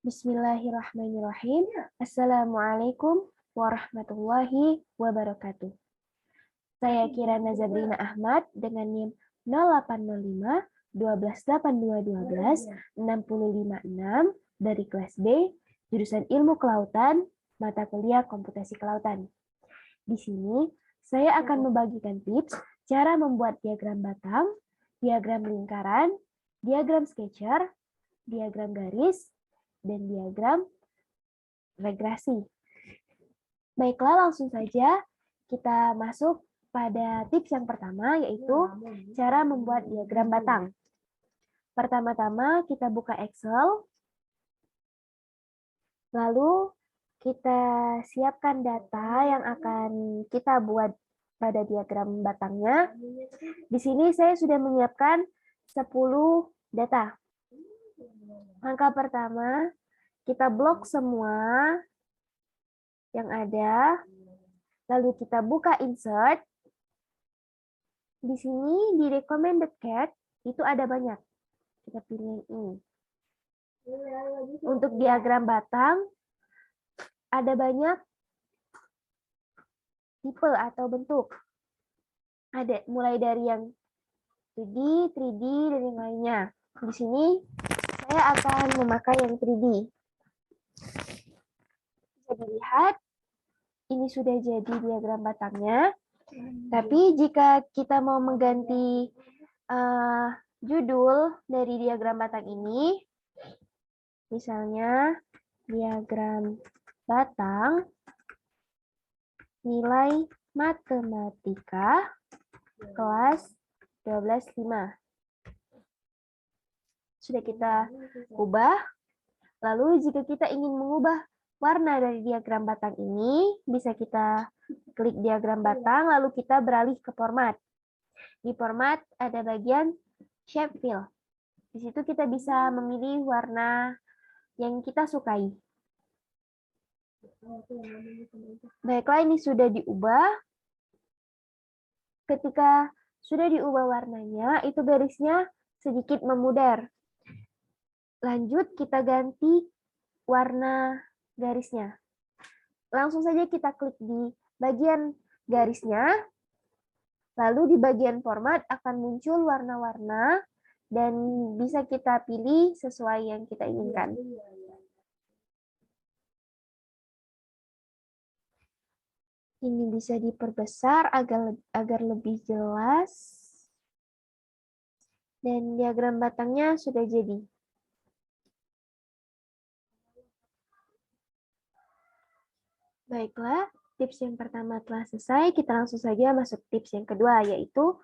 Bismillahirrahmanirrahim. Assalamualaikum warahmatullahi wabarakatuh. Saya Kirana Zabrina Ahmad dengan NIM 0805 128212 656 dari kelas B, jurusan Ilmu Kelautan, mata kuliah Komputasi Kelautan. Di sini saya akan membagikan tips cara membuat diagram batang, diagram lingkaran, diagram sketcher, diagram garis, dan diagram regresi. Baiklah, langsung saja kita masuk pada tips yang pertama, yaitu cara membuat diagram batang. Pertama-tama kita buka Excel, lalu kita siapkan data yang akan kita buat pada diagram batangnya. Di sini saya sudah menyiapkan 10 data. Langkah pertama, kita blok semua yang ada, lalu kita buka insert. Di sini di recommended cat itu ada banyak. Kita pilih yang ini. Untuk diagram batang, ada banyak tipe atau bentuk. Ada mulai dari yang 2D, 3D, dan yang lainnya. Di sini saya akan memakai yang 3D. Bisa dilihat, ini sudah jadi diagram batangnya. Tapi jika kita mau mengganti judul dari diagram batang ini, misalnya diagram batang nilai matematika kelas 12.5. Sudah kita ubah. Lalu jika kita ingin mengubah warna dari diagram batang ini, bisa kita klik diagram batang, lalu kita beralih ke format. Di format ada bagian shape fill. Di situ kita bisa memilih warna yang kita sukai. Baiklah, ini sudah diubah. Ketika sudah diubah warnanya, itu garisnya sedikit memudar. Lanjut, kita ganti warna garisnya. Langsung saja kita klik di bagian garisnya, lalu di bagian format akan muncul warna-warna dan bisa kita pilih sesuai yang kita inginkan. Ini bisa diperbesar agar lebih jelas. Dan diagram batangnya sudah jadi. Baiklah, tips yang pertama telah selesai. Kita langsung saja masuk tips yang kedua, yaitu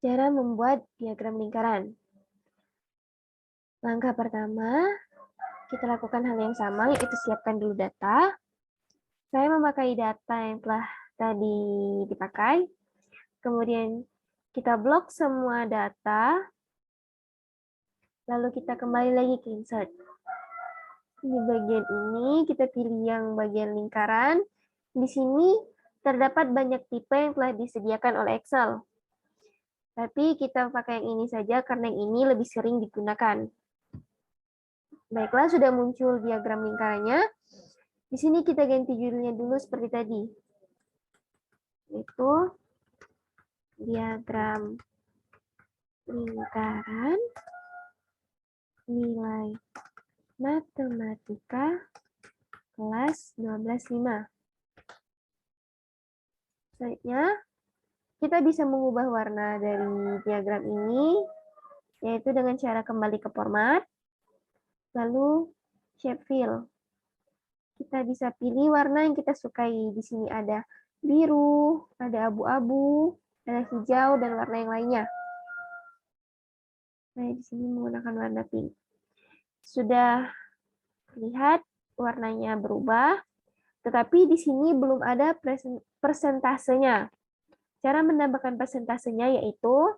cara membuat diagram lingkaran. Langkah pertama, kita lakukan hal yang sama, yaitu siapkan dulu data. Saya memakai data yang telah tadi dipakai. Kemudian kita blok semua data. Lalu kita kembali lagi ke insert. Di bagian ini kita pilih yang bagian lingkaran. Di sini terdapat banyak tipe yang telah disediakan oleh Excel. Tapi kita pakai yang ini saja karena yang ini lebih sering digunakan. Baiklah, sudah muncul diagram lingkarannya. Di sini kita ganti judulnya dulu seperti tadi. Itu diagram lingkaran nilai matematika kelas 12.5. Selanjutnya, kita bisa mengubah warna dari diagram ini, yaitu dengan cara kembali ke format, lalu shape fill. Kita bisa pilih warna yang kita sukai. Di sini ada biru, ada abu-abu, ada hijau, dan warna yang lainnya. Saya di sini menggunakan warna pink. Sudah lihat warnanya berubah, tetapi di sini belum ada persentasenya. Cara menambahkan persentasenya yaitu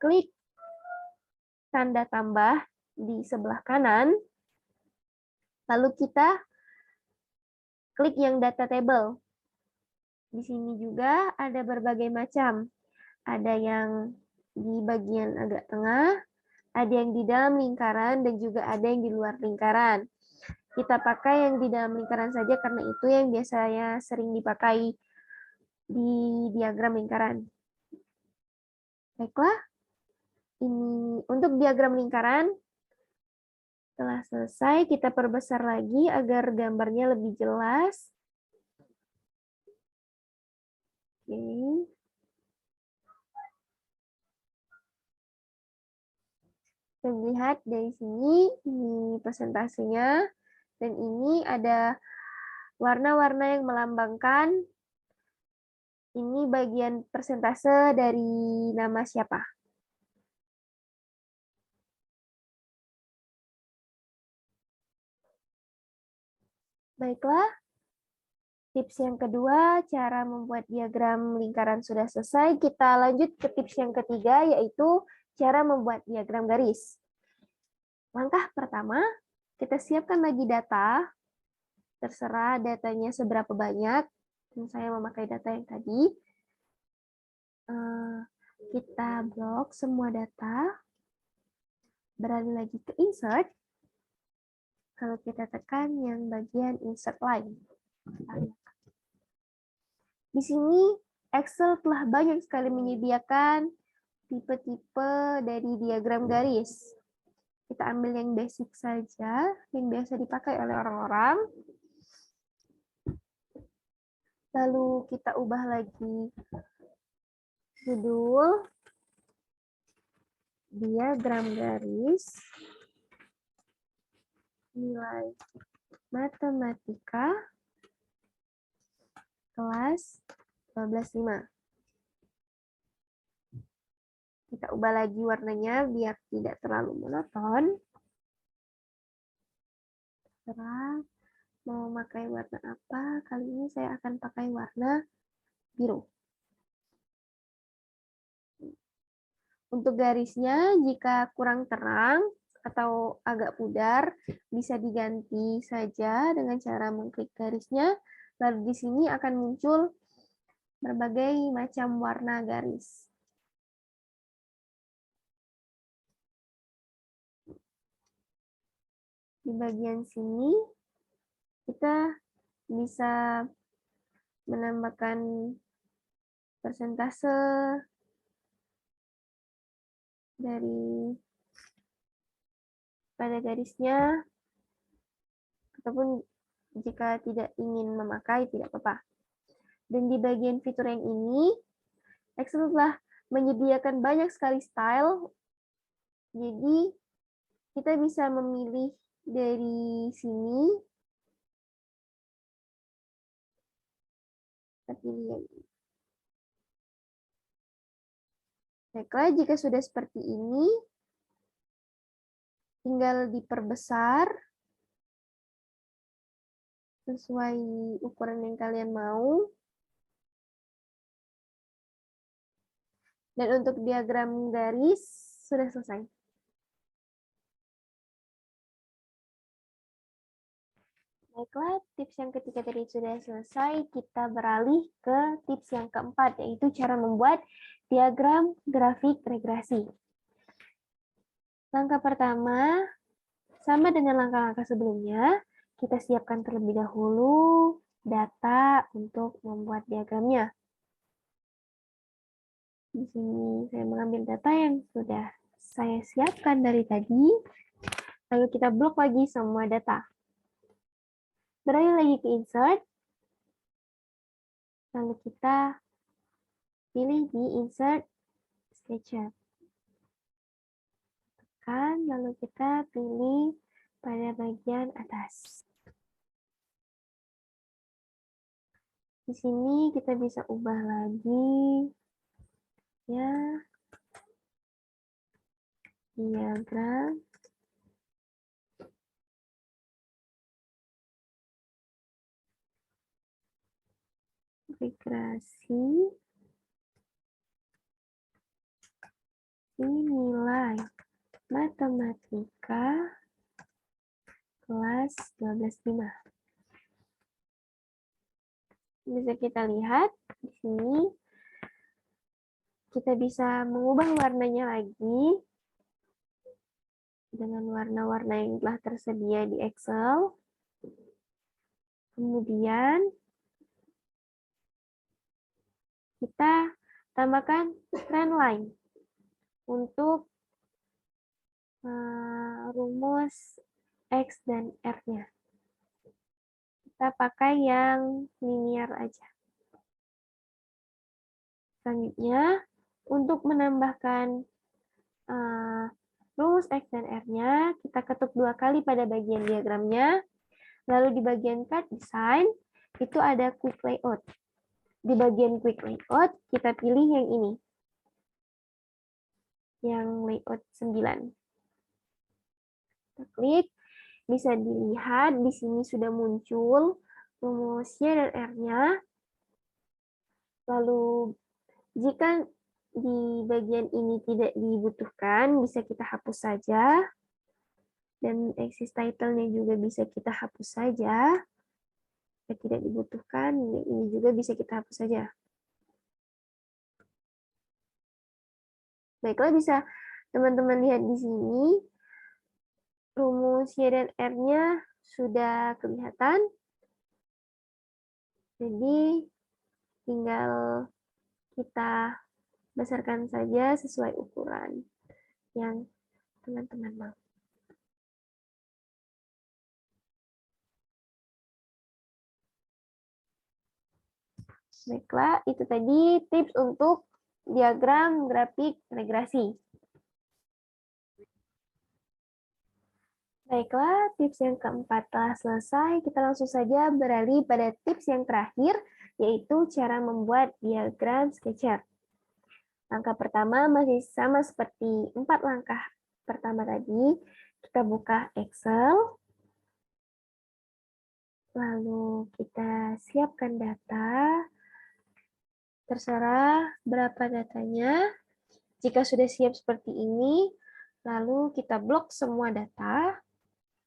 klik tanda tambah di sebelah kanan, lalu kita klik yang data table. Di sini juga ada berbagai macam. Ada yang di bagian agak tengah, Ada yang di dalam lingkaran dan juga ada yang di luar lingkaran. Kita pakai yang di dalam lingkaran saja karena itu yang biasanya sering dipakai di diagram lingkaran. Baiklah, ini untuk diagram lingkaran. Setelah selesai, kita perbesar lagi agar gambarnya lebih jelas. Oke. Kita lihat dari sini, ini persentasenya. Dan ini ada warna-warna yang melambangkan ini bagian persentase dari nama siapa. Baiklah, tips yang kedua, cara membuat diagram lingkaran sudah selesai. Kita lanjut ke tips yang ketiga, yaitu cara membuat diagram garis. Langkah pertama, kita siapkan lagi data. Terserah datanya seberapa banyak. Saya memakai data yang tadi. Kita blok semua data. Beralih lagi ke insert. Kalau kita tekan yang bagian insert line. Di sini Excel telah banyak sekali menyediakan tipe-tipe dari diagram garis. Kita ambil yang basic saja, yang biasa dipakai oleh orang-orang. Lalu kita ubah lagi judul diagram garis nilai matematika kelas 12.5. Kita ubah lagi warnanya biar tidak terlalu monoton. Terserah mau pakai warna apa. Kali ini saya akan pakai warna biru. Untuk garisnya, jika kurang terang atau agak pudar, bisa diganti saja dengan cara mengklik garisnya. Lalu di sini akan muncul berbagai macam warna garis. Di bagian sini, kita bisa menambahkan persentase dari pada garisnya, ataupun jika tidak ingin memakai, tidak apa-apa. Dan di bagian fitur yang ini, Excel telah menyediakan banyak sekali style, jadi kita bisa memilih dari sini, kita pilih yang ini. Baiklah, jika sudah seperti ini, tinggal diperbesar sesuai ukuran yang kalian mau. Dan untuk diagram garis sudah selesai. Baiklah, tips yang ketiga tadi sudah selesai. Kita beralih ke tips yang keempat, yaitu cara membuat diagram grafik regresi. Langkah pertama, sama dengan langkah-langkah sebelumnya, kita siapkan terlebih dahulu data untuk membuat diagramnya. Di sini saya mengambil data yang sudah saya siapkan dari tadi, lalu kita blok lagi semua data. Beralih lagi ke insert, lalu kita pilih di insert sketchup. Tekan, lalu kita pilih pada bagian atas. Di sini kita bisa ubah lagi ya diagram regresi nilai matematika kelas 12.5. Bisa kita lihat di sini kita bisa mengubah warnanya lagi dengan warna-warna yang telah tersedia di Excel. Kemudian kita tambahkan trend line untuk rumus X dan R-nya. Kita pakai yang linear aja. Selanjutnya, untuk menambahkan rumus X dan R-nya, kita ketuk 2 kali pada bagian diagramnya. Lalu di bagian Cut Design, itu ada Quick Layout. Di bagian Quick Layout, kita pilih yang ini. Yang layout 9. Kita klik, bisa dilihat di sini sudah muncul rumusnya dan R-nya. Lalu jika di bagian ini tidak dibutuhkan, bisa kita hapus saja. Dan exist title-nya juga bisa kita hapus saja. Jika tidak dibutuhkan, ini juga bisa kita hapus saja. Baiklah, bisa teman-teman lihat di sini. Rumus Y dan R-nya sudah kelihatan. Jadi, tinggal kita besarkan saja sesuai ukuran yang teman-teman mau. Baiklah, itu tadi tips untuk diagram grafik regresi. Baiklah, tips yang keempat telah selesai. Kita langsung saja beralih pada tips yang terakhir, yaitu cara membuat diagram sketcher. Langkah pertama masih sama seperti 4 langkah pertama tadi. Kita buka Excel. Lalu kita siapkan data. Terserah berapa datanya. Jika sudah siap seperti ini, lalu kita blok semua data.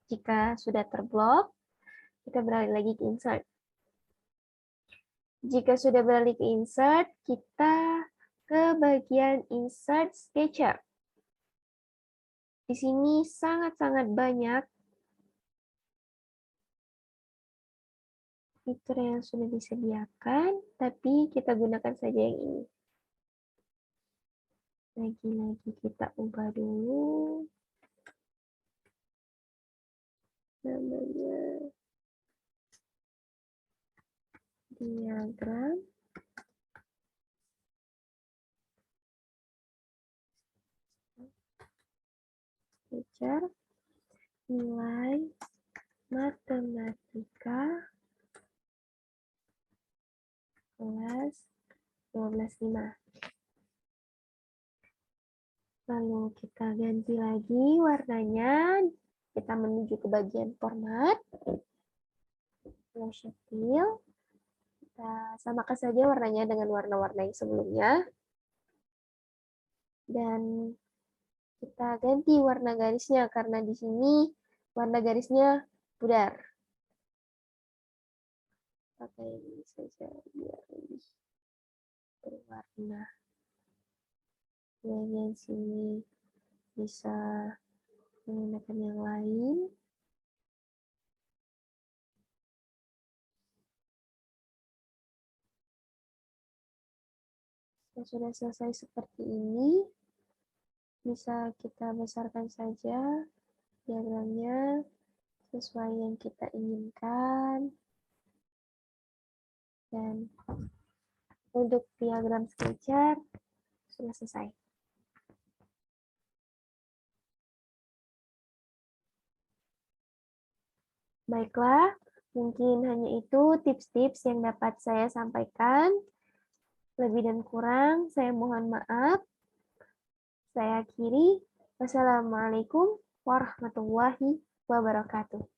Jika sudah terblok, kita beralih lagi ke insert. Jika sudah beralih ke insert, kita ke bagian insert sketcher. Di sini sangat-sangat banyak fitur yang sudah disediakan, tapi kita gunakan saja yang ini. Lagi-lagi kita ubah dulu. Namanya diagram sketcher nilai matematika kelas 12.5. Lalu kita ganti lagi warnanya. Kita menuju ke bagian format. Lalu fill. Kita samakan saja warnanya dengan warna-warna yang sebelumnya. Dan kita ganti warna garisnya karena di sini warna garisnya pudar. Pakai ini saja biar lebih berwarna. Bagian sini bisa menggunakan yang lain. Sudah selesai seperti ini, bisa kita besarkan saja diagramnya sesuai yang kita inginkan. Dan untuk diagram sketcher sudah selesai. Baiklah, mungkin hanya itu tips-tips yang dapat saya sampaikan. Lebih dan kurang, saya mohon maaf. Saya akhiri. Wassalamualaikum warahmatullahi wabarakatuh.